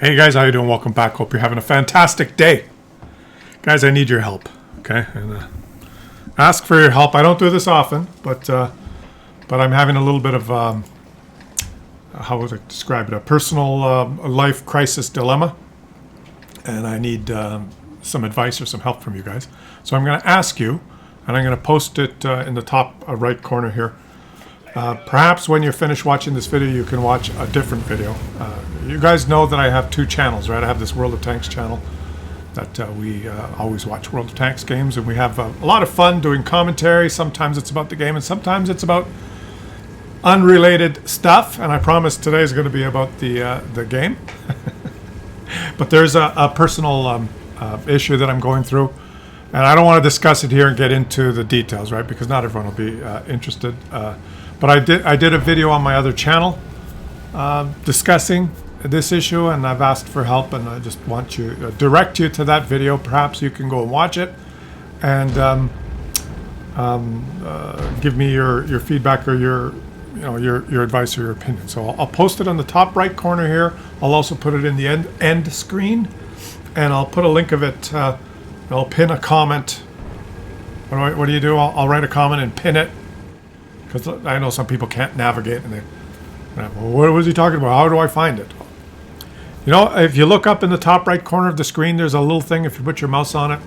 Hey guys, how you doing? Welcome back. Hope you're having a fantastic day. Guys, I need your help, okay? And ask for your help. I don't do this often, but I'm having a little bit of, how would I describe it? A personal life crisis dilemma. And I need some advice or some help from you guys. So I'm going to ask you, and I'm going to post it in the top right corner here. Perhaps when you're finished watching this video, you can watch a different video. You guys know that I have two channels, right? I have this World of Tanks channel that we always watch World of Tanks games, and we have a lot of fun doing commentary. Sometimes it's about the game, and sometimes it's about unrelated stuff. And I promise today is going to be about the game. But there's a personal issue that I'm going through, and I don't want to discuss it here and get into the details, right? Because not everyone will be interested. But I did a video on my other channel discussing this issue, and I've asked for help, and I just want to direct you to that video. Perhaps you can go and watch it and give me your feedback or your advice or your opinion. So I'll post it on the top right corner here. I'll also put it in the end screen, and I'll put a link of it. I'll pin a comment. What do you do? I'll write a comment and pin it, because I know some people can't navigate, and well, what was he talking about? How do I find it? You know, if you look up in the top right corner of the screen, there's a little thing. If you put your mouse on it,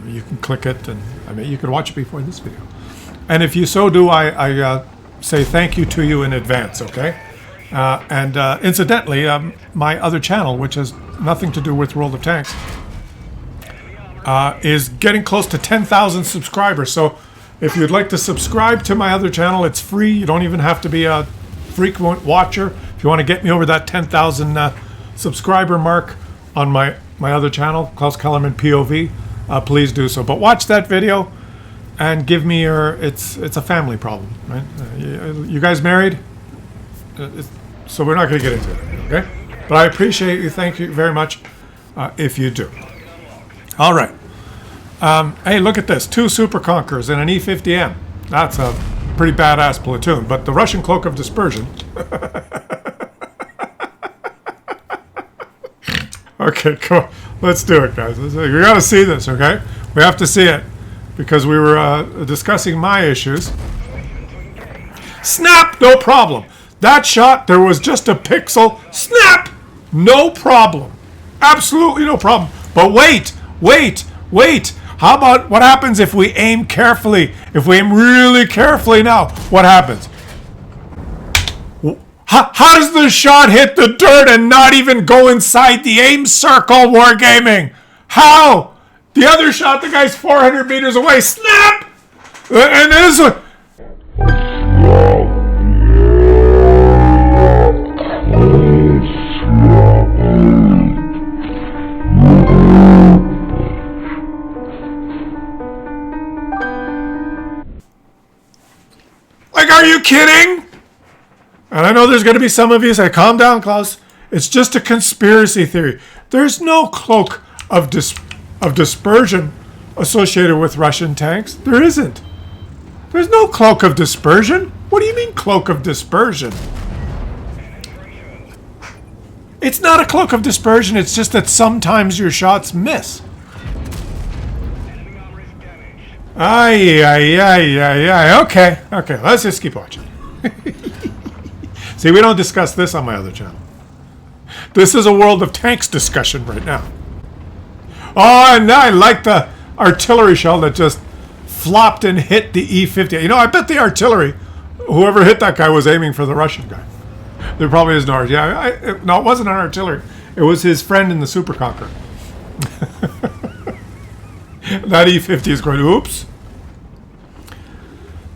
you can click it, and I mean, you can watch it before this video. And if you so do, I say thank you to you in advance, okay? And incidentally, my other channel, which has nothing to do with World of Tanks, is getting close to 10,000 subscribers. So if you'd like to subscribe to my other channel, it's free. You don't even have to be a frequent watcher. If you want to get me over that 10,000 subscriber mark on my other channel, Claus Kellerman POV, please do so. But watch that video and give me your... It's a family problem, right? You guys married? So we're not going to get into it, okay? But I appreciate you. Thank you very much if you do. All right. Hey, look at this. 2 Super Conquerors and an E50M. That's a pretty badass platoon. But the Russian Cloak of Dispersion... Okay, come on. Let's do it, guys. We got to see this, okay? We have to see it, because we were discussing my issues. Snap! No problem. That shot, there was just a pixel. Snap! No problem. Absolutely no problem. But wait. How about what happens if we aim carefully? If we aim really carefully now, what happens? How does the shot hit the dirt and not even go inside the aim circle, Wargaming? How? The other shot, the guy's 400 meters away. Snap! And this one. Like, are you kidding? And I know there's going to be some of you say, calm down, Klaus. It's just a conspiracy theory. There's no cloak of dispersion associated with Russian tanks. There isn't. There's no cloak of dispersion. What do you mean cloak of dispersion? It's not a cloak of dispersion. It's just that sometimes your shots miss. Okay, let's just keep watching. See, we don't discuss this on my other channel. This is a World of Tanks discussion right now. Oh, and I like the artillery shell that just flopped and hit the E50. You know, I bet the artillery, whoever hit that guy was aiming for the Russian guy. There probably is no artillery. No, it wasn't an artillery. It was his friend in the Super Conqueror. That E50 is going, oops.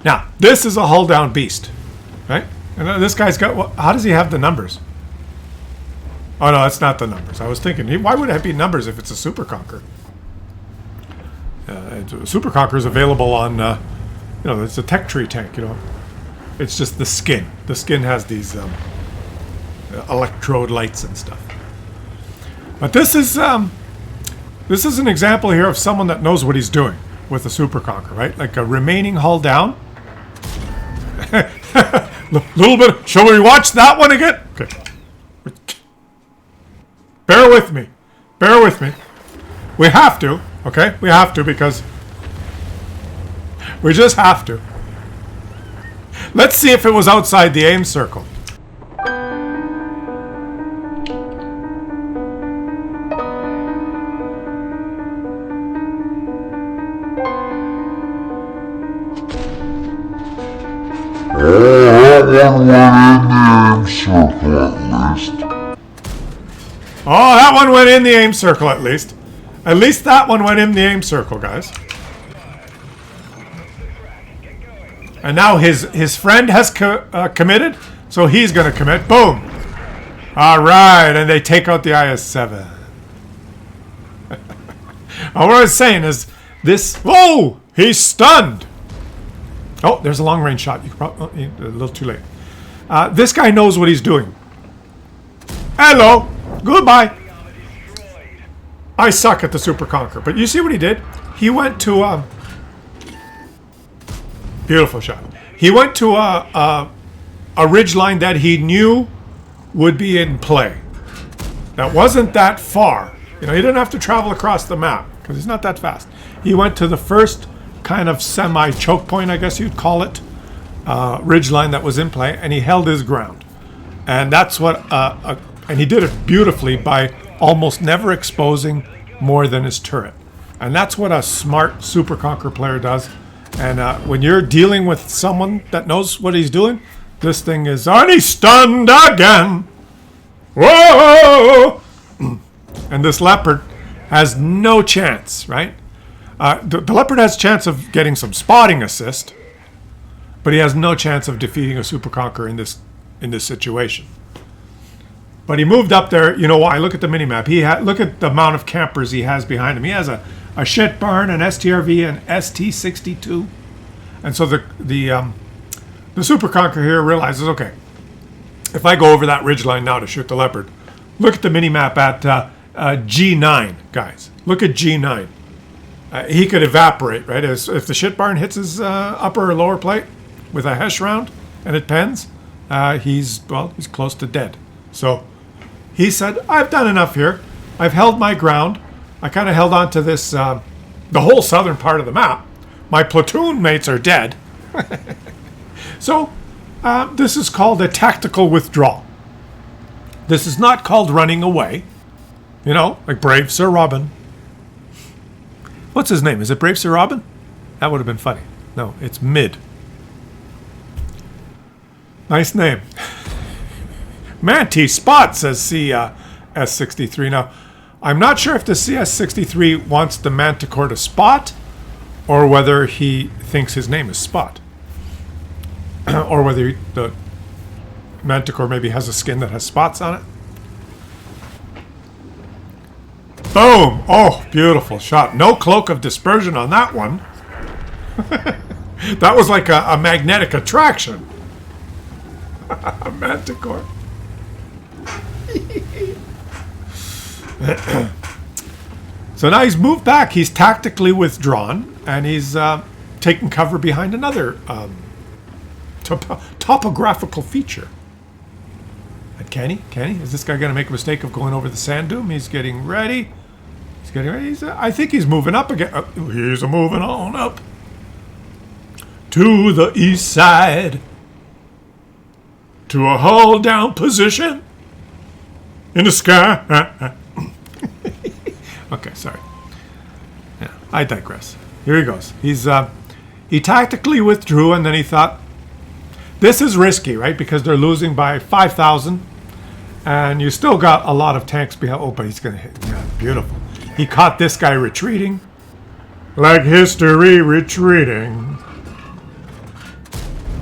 Now, this is a hull-down beast, right? And this guy's got... How does he have the numbers? Oh, no, that's not the numbers. I was thinking, why would it be numbers if it's a Super Conqueror? Super Conqueror is available on... it's a tech tree tank, you know. It's just the skin. The skin has these electrode lights and stuff. But this is an example here of someone that knows what he's doing with a Super Conqueror, right? Like a remaining hull down. Little bit. Shall we watch that one again? Okay. bear with me. Bear with me. We have to, okay? We have to because we just have to. Let's see if it was outside the aim circle. Oh, that one went in the aim circle at least. At least that one went in the aim circle, guys. And now his friend has committed, so he's going to commit. Boom. All right, and they take out the IS-7. What I was saying is this... Whoa! He's stunned. Oh, there's a long-range shot. You could probably... a little too late. This guy knows what he's doing. Hello. Goodbye. I suck at the Super Conqueror, but you see what he did? He went to beautiful shot. He went to a ridge line that he knew would be in play. That wasn't that far. You know, he didn't have to travel across the map because he's not that fast. He went to the first kind of semi-choke point, I guess you'd call it, ridge line that was in play, and he held his ground. And that's what, and he did it beautifully by almost never exposing more than his turret. And that's what a smart Super Conqueror player does. And when you're dealing with someone that knows what he's doing, this thing is, and he's stunned again. Whoa! And this leopard has no chance, right? The leopard has a chance of getting some spotting assist, but he has no chance of defeating a Super Conqueror in this situation. But he moved up there. You know why? Look at the minimap. Look at the amount of campers he has behind him. He has a shit barn, an STRV, an ST-62. And so the Super Conqueror here realizes, okay, if I go over that ridgeline now to shoot the leopard, look at the minimap at G9, guys. Look at G9. He could evaporate, right? If the shit barn hits his upper or lower plate with a Hesh round and it pens, he's close to dead. So he said, I've done enough here. I've held my ground. I kind of held on to this, the whole southern part of the map. My platoon mates are dead. So this is called a tactical withdrawal. This is not called running away. You know, like Brave Sir Robin. What's his name? Is it Brave Sir Robin? That would have been funny. No, it's Mid. Nice name. Manti Spot, says CS63. Now, I'm not sure if the CS63 wants the Manticore to spot or whether he thinks his name is Spot. Or whether the Manticore maybe has a skin that has spots on it. Boom! Oh, beautiful shot. No cloak of dispersion on that one. That was like a magnetic attraction. Manticore. So now he's moved back. He's tactically withdrawn, and he's taken cover behind another topographical feature. And can he? Is this guy going to make a mistake of going over the sand dune? He's getting ready. I think he's moving up again. He's moving on up to the east side to a hull down position in the sky. Okay, sorry. Yeah, I digress. Here he goes. He tactically withdrew, and then he thought, this is risky, right? Because they're losing by 5,000, and you still got a lot of tanks behind. Oh, but he's going to hit. Yeah, beautiful. He caught this guy retreating. Like history retreating.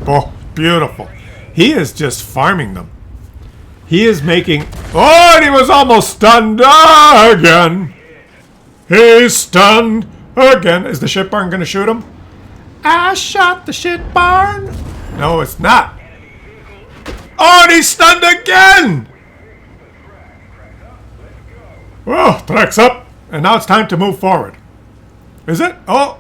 Oh, beautiful. He is just farming them. He is making... Oh, and he was almost stunned again. He's stunned again. Is the shit barn going to shoot him? I shot the shit barn. No, it's not. Oh, and he's stunned again. Oh, tracks up. And now it's time to move forward. Is it? Oh,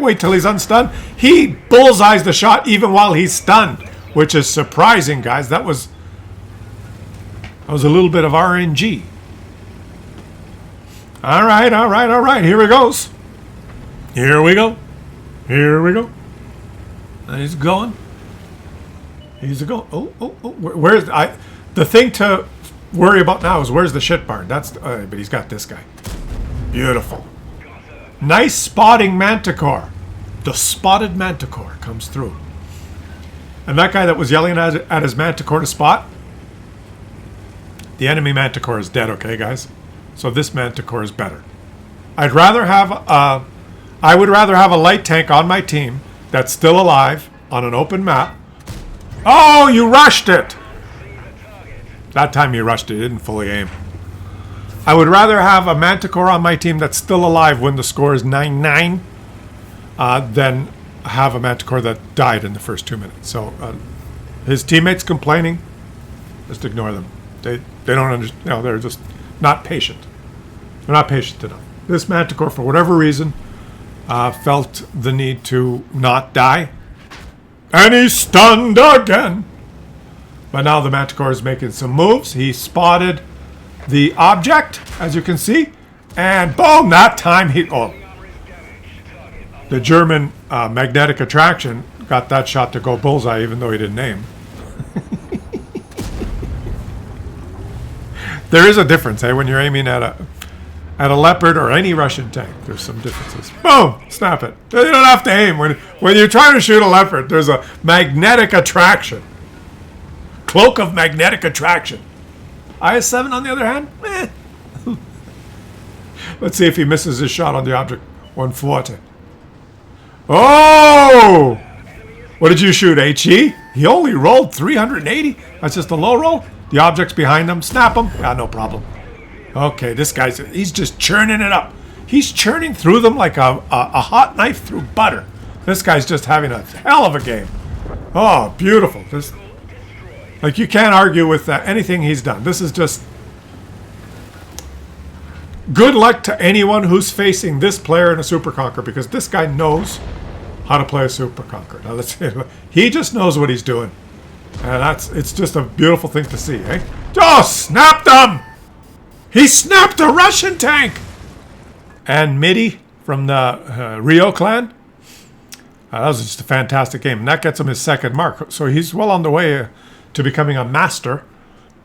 wait till he's unstunned. He bullseyes the shot even while he's stunned, which is surprising, guys. That was That was a little bit of RNG. All right, all right, all right. Here we goes. Here we go. Here we go. And he's going. He's going. Oh, oh, oh. Where's the thing to worry about now is where's the shit barn? That's but he's got this guy. Beautiful. Nice spotting Manticore. The spotted Manticore comes through. And that guy that was yelling at his Manticore to spot, the enemy Manticore is dead, okay, guys? So this Manticore is better. I would rather have a light tank on my team that's still alive on an open map. Oh, you rushed it! That time you rushed it, you didn't fully aim. I would rather have a Manticore on my team that's still alive when the score is 9-9 than have a Manticore that died in the first 2 minutes. So his teammates complaining, just ignore them. They don't understand. You know, they're just not patient. They're not patient enough. This Manticore, for whatever reason, felt the need to not die. And he's stunned again. But now the Manticore is making some moves. He spotted the object, as you can see. And boom, that time the German magnetic attraction got that shot to go bullseye, even though he didn't aim. There is a difference, when you're aiming at a Leopard or any Russian tank. There's some differences. Boom! Snap it. You don't have to aim. When you're trying to shoot a Leopard, there's a magnetic attraction. Cloak of magnetic attraction. IS-7, on the other hand, Let's see if he misses his shot on the object. 140. Oh! What did you shoot, HE? He only rolled 380. That's just a low roll. The object's behind him. Snap him. Yeah, no problem. Okay, this he's just churning it up. He's churning through them like a hot knife through butter. This guy's just having a hell of a game. Oh, beautiful. Like, you can't argue with anything he's done. This is just good luck to anyone who's facing this player in a Super Conqueror, because this guy knows how to play a Super Conqueror. Now, he just knows what he's doing. And it's just a beautiful thing to see, eh? Oh, snapped him! He snapped a Russian tank! And Midi from the Rio clan. That was just a fantastic game. And that gets him his second mark. So he's well on the way to becoming a master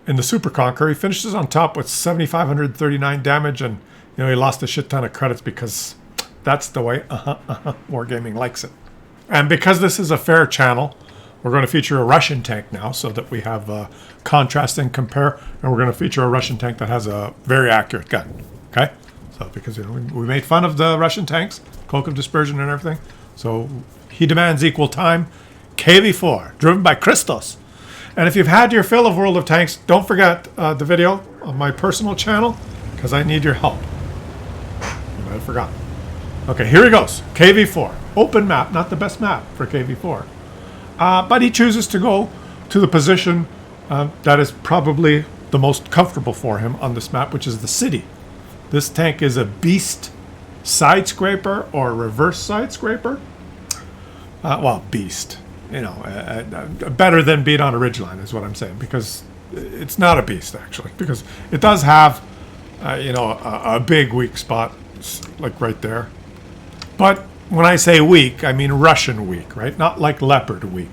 in the Super Conqueror. He finishes on top with 7,539 damage. And, he lost a shit ton of credits because that's the way Wargaming likes it. And because this is a fair channel, we're going to feature a Russian tank now so that we have contrast and compare. And we're going to feature a Russian tank that has a very accurate gun. Okay? So because we made fun of the Russian tanks, Cloak of Dispersion and everything. So he demands equal time. KV-4, driven by Christos. And if you've had your fill of World of Tanks, don't forget the video on my personal channel, because I need your help. You might have forgotten. Okay, here he goes. KV-4. Open map, not the best map for KV-4. But he chooses to go to the position that is probably the most comfortable for him on this map, which is the city. This tank is a beast side scraper or reverse side scraper. Well, beast. Better than beat on a ridgeline is what I'm saying, because it's not a beast, actually, because it does have, a big weak spot, like right there. But when I say weak, I mean Russian weak, right? Not like Leopard weak.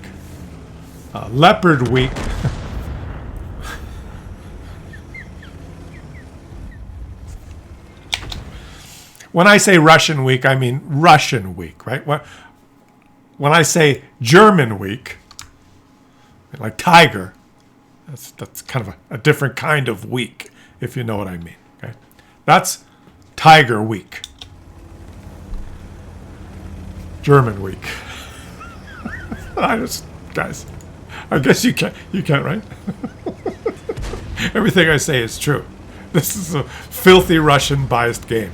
Leopard weak. When I say Russian weak, I mean Russian weak, right? When I say German weak, like Tiger, that's kind of a different kind of weak, if you know what I mean. Okay, that's Tiger weak. German weak. Guys, I guess you can't, right? Everything I say is true. This is a filthy Russian biased game.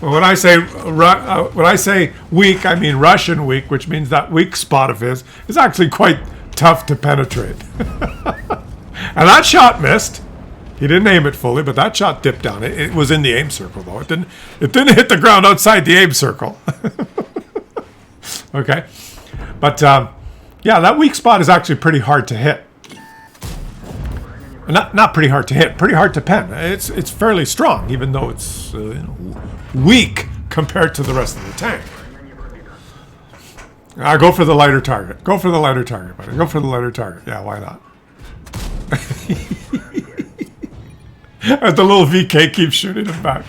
When I say weak, I mean Russian weak, which means that weak spot of his is actually quite tough to penetrate. And that shot missed. He didn't aim it fully, but that shot dipped down. It was in the aim circle, though. It didn't hit the ground outside the aim circle. Okay, but Yeah, that weak spot is actually pretty hard to hit. Not pretty hard to hit, pretty hard to pen. It's fairly strong, even though it's weak compared to the rest of the tank. Go for the lighter target. Go for the lighter target, buddy. Go for the lighter target. Yeah, why not? As the little VK keeps shooting him back.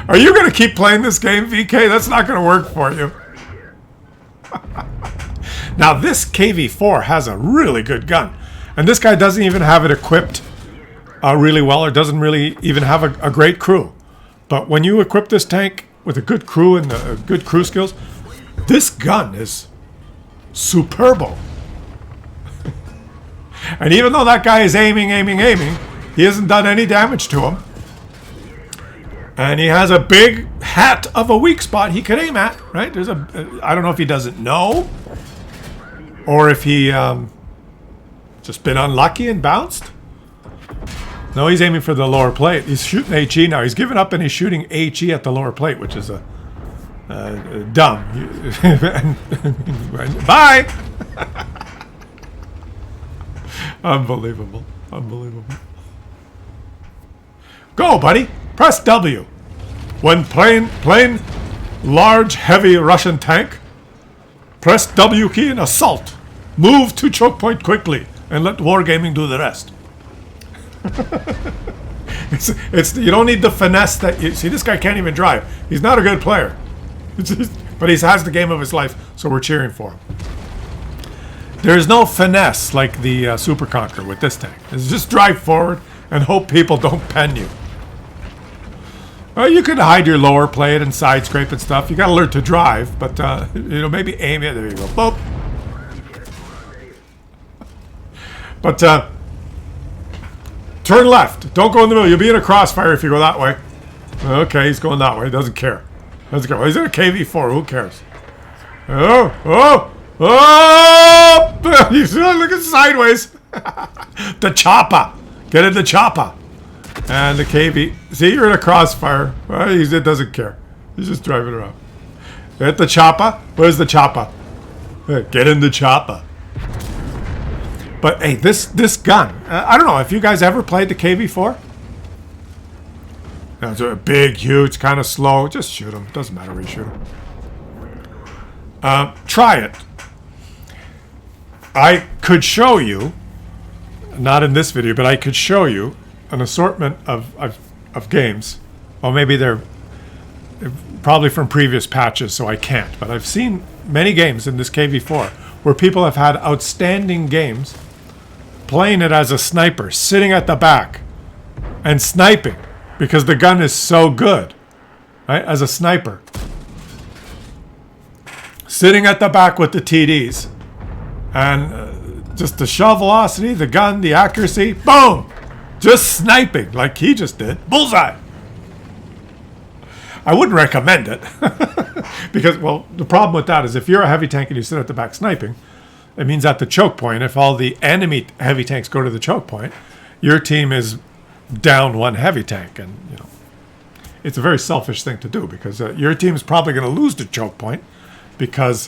Are you going to keep playing this game, VK? That's not going to work for you. Now, this KV-4 has a really good gun. And this guy doesn't even have it equipped really well, or doesn't really even have a great crew. But when you equip this tank with a good crew and good crew skills, this gun is superbo. And even though that guy is aiming, he hasn't done any damage to him. And he has a big hat of a weak spot he could aim at, right? I don't know if he doesn't know, or if he just been unlucky and bounced. No, he's aiming for the lower plate. He's shooting HE now. He's given up and he's shooting HE at the lower plate, which is dumb. Bye! Unbelievable. Unbelievable. Go, buddy. Press W. When playing large, heavy Russian tank, press W key and assault. Move to choke point quickly and let wargaming do the rest. You don't need the finesse that you see. This guy can't even drive. He's not a good player, but he has the game of his life, so we're cheering for him. There's no finesse like the Super Conqueror with this tank. It's just drive forward and hope people don't pen you. Well, you can hide your lower plate and side scrape and stuff. You got to learn to drive, but maybe aim it. There you go. Boop. But turn left. Don't go in the middle. You'll be in a crossfire if you go that way. Okay, he's going that way. Doesn't care. Doesn't care. Well, he's in a KV-4. Who cares? Oh! He's looking sideways. The chopper. Get in the chopper. And the KV. See, you're in a crossfire. Well, it doesn't care. He's just driving around. Hit the chopper. Where's the chopper? Hey, get in the chopper. But hey, this gun. I don't know if you guys ever played the KV-4. It's a big, huge, kind of slow. Just shoot him. Doesn't matter where you shoot him. Try it. I could show you, not in this video, but I could show you an assortment of games. Well, maybe they're probably from previous patches, so I can't. But I've seen many games in this KV-4 where people have had outstanding games playing it as a sniper, sitting at the back and sniping because the gun is so good, right? As a sniper. Sitting at the back with the TDs and just the shell velocity, the gun, the accuracy, boom! Just sniping like he just did. Bullseye! I wouldn't recommend it because, well, the problem with that is if you're a heavy tank and you sit at the back sniping, it means at the choke point, if all the enemy heavy tanks go to the choke point, your team is down one heavy tank, and it's a very selfish thing to do because your team is probably going to lose the choke point because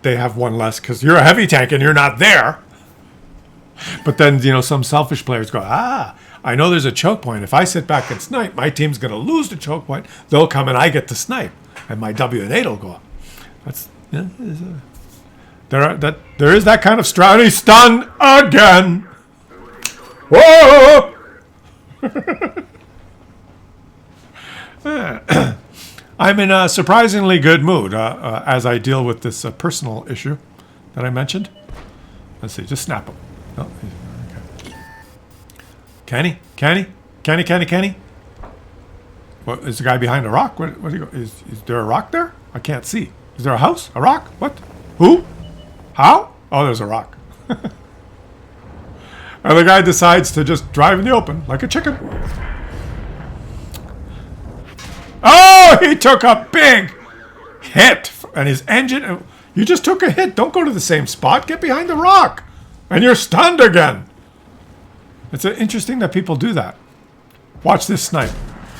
they have one less because you're a heavy tank and you're not there. But then some selfish players go, I know there's a choke point. If I sit back and snipe, my team's going to lose the choke point. They'll come and I get to snipe, and my W and 8 will go up. That's there is that kind of strategy. Stun again. Whoa! I'm in a surprisingly good mood as I deal with this personal issue that I mentioned. Let's see, just snap him. Oh, okay. Kenny? What is the guy behind a rock? What do you go? Is there a rock there? I can't see. Is there a house? A rock? What? Who? How? Oh, there's a rock. And the guy decides to just drive in the open like a chicken. Oh, he took a big hit. And his engine... You just took a hit. Don't go to the same spot. Get behind the rock. And you're stunned again. It's interesting that people do that. Watch this snipe.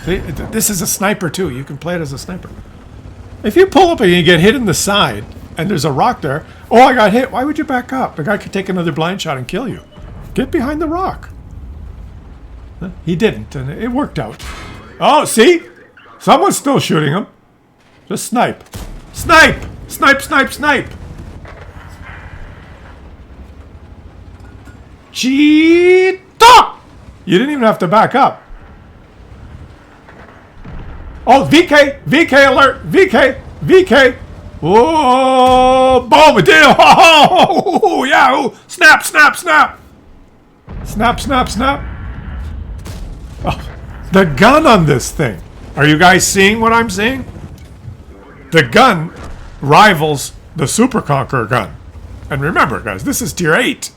See, this is a sniper too. You can play it as a sniper. If you pull up and you get hit in the side, and there's a rock there. Oh, I got hit. Why would you back up? The guy could take another blind shot and kill you. Get behind the rock. He didn't, and it worked out. Oh, see? Someone's still shooting him. Just snipe. Snipe! Snipe, snipe, snipe! Cheetah! You didn't even have to back up. Oh, VK! VK alert! VK! VK! Oh, boom! It did! Oh, yeah! Oh, snap, snap, snap! Snap, snap, snap! Oh, the gun on this thing. Are you guys seeing what I'm seeing? The gun rivals the Super Conqueror gun. And remember, guys, this is tier 8.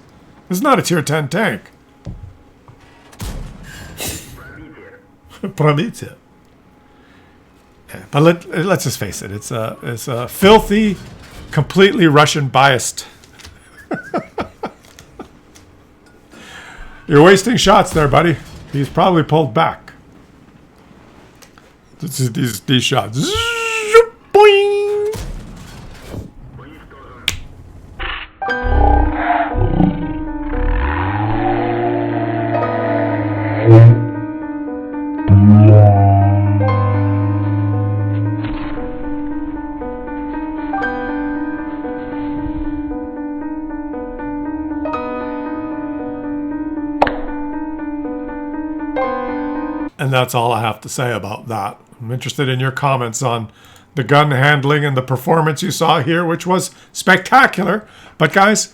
This is not a tier 10 tank. Prometheus. Yeah, but let's just face it. It's a filthy, completely Russian biased. You're wasting shots there, buddy. He's probably pulled back. These shots. Zoop, boing. And that's all I have to say about that. I'm interested in your comments on the gun handling and the performance you saw here, which was spectacular. But guys,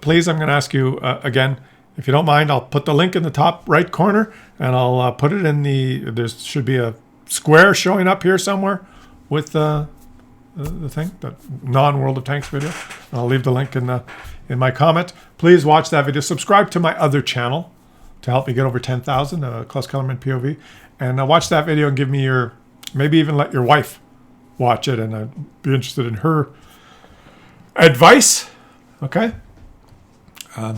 please, I'm going to ask you again, if you don't mind, I'll put the link in the top right corner, and I'll put it in there should be a square showing up here somewhere with the thing, the non-World of Tanks video. I'll leave the link in my comment. Please watch that video. Subscribe to my other channel to help me get over 10,000, Claus Kellerman POV. And watch that video and give me maybe even let your wife watch it, and I'd be interested in her advice. Okay? I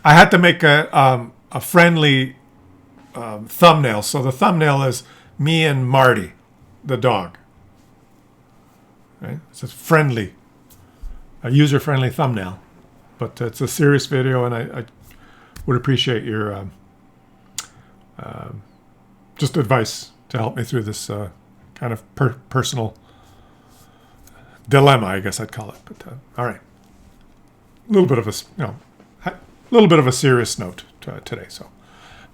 had to make a friendly thumbnail. So the thumbnail is me and Marty, the dog. Right? It's a a user-friendly thumbnail. But it's a serious video, and I would appreciate your just advice to help me through this kind of personal dilemma, I guess I'd call it. But all right, a little bit of a serious note today. So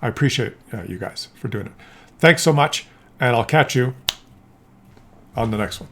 I appreciate you guys for doing it. Thanks so much, and I'll catch you on the next one.